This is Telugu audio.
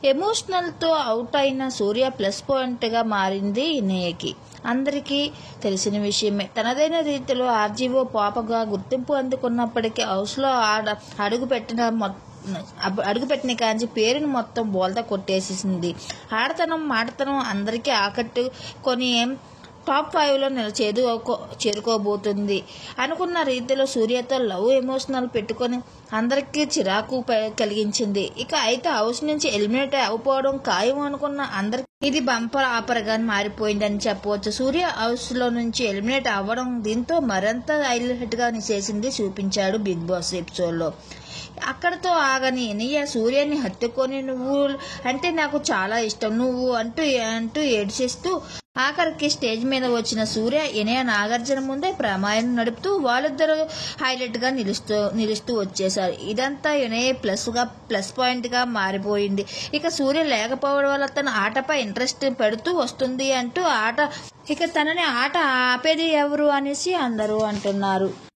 ఎమోషనల్తో అవుట్ అయిన సూర్య ప్లస్ పాయింట్గా మారింది ఇనయకి. అందరికీ తెలిసిన విషయమే. తనదైన రీతిలో ఆర్జీవో పాపగా గుర్తింపు అందుకున్నప్పటికీ హౌస్లో అడుగుపెట్టిన కాంచి పేరుని మొత్తం బోల్తా కొట్టేసింది. ఆడతనం మాటతనం అందరికీ ఆకట్టుకొని టాప్ 5లో చేరుకోబోతుంది అనుకున్న రీతిలో సూర్యతో లవ్ ఎమోషనల్ పెట్టుకొని అందరికీ చిరాకు కలిగించింది. అయితే హౌస్ నుంచి ఎలిమినేట్ అవ్వకపోవడం ఖాయం అనుకున్న అందరికి ఇది బంపర్ ఆఫర్గా మారిపోయిందని చెప్పవచ్చు. సూర్య హౌస్ లో నుంచి ఎలిమినేట్ అవ్వడం దీంతో మరింత హైలైట్ గా చేసింది చూపించాడు బిగ్ బాస్ ఎపిసోడ్లో. అక్కడతో ఆగని ఇనయ సూర్యని హత్తుకొని నువ్వు అంటే నాకు చాలా ఇష్టం నువ్వు అంటూ ఏడ్చేస్తూ ఆఖరికి స్టేజ్ మీద వచ్చిన సూర్య ఇనయ నాగార్జున ముందే ప్రమాణం నడుపుతూ వాళ్ళిద్దరూ హైలైట్ గా నిలుస్తూ వచ్చేశారు. ఇదంతా ఇనయ ప్లస్ పాయింట్ గా మారిపోయింది. సూర్య లేకపోవడం వల్ల తన ఆటపై ఇంట్రెస్ట్ పెడుతూ వస్తుంది అంటూ తనని ఆట ఆపేది ఎవరు అనేసి అందరూ అంటున్నారు.